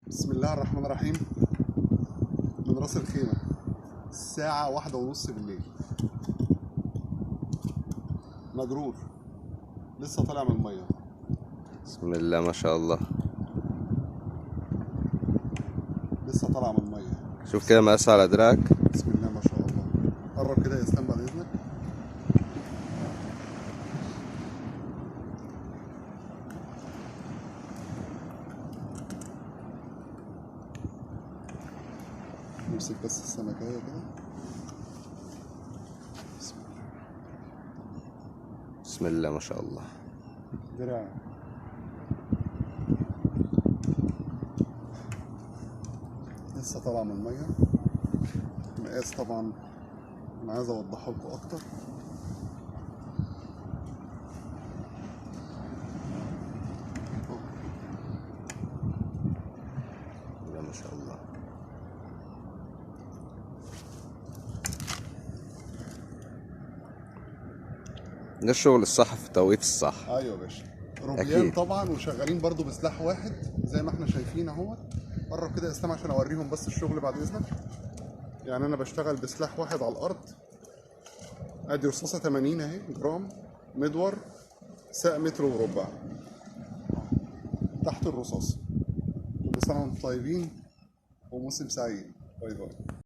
بسم الله الرحمن الرحيم. من راس الخيمة الساعة 1:30 بالليل. مجرور لسه طالع من المية. بسم الله ما شاء الله. لسه طالع من المية. شوف كده مقاس على دراعك. بسم الله ما شاء الله. قرب كده يا اسلام بعد اذنك. نمسك بس السمكية كده. بسم الله ما شاء الله. دراع لسه طالع من المية. مقاس طبعا انا عايز اوضحه لكم اكتر. ما شاء الله. ده الشغل الصح في التوقيت الصح. ايوه يا باشا. روبيان أكيد. طبعا، وشغالين برضو بسلاح واحد زي ما احنا شايفين اهوت. قرب كده يا اسلام عشان اوريهم بس الشغل بعد اذنك. يعني انا بشتغل بسلاح واحد على الارض. ادي رصاصه 80 اهي جرام، مدور ساق متر وربع تحت الرصاصه. كل سنه وانتم طيبين وموسم سعيد. باي باي.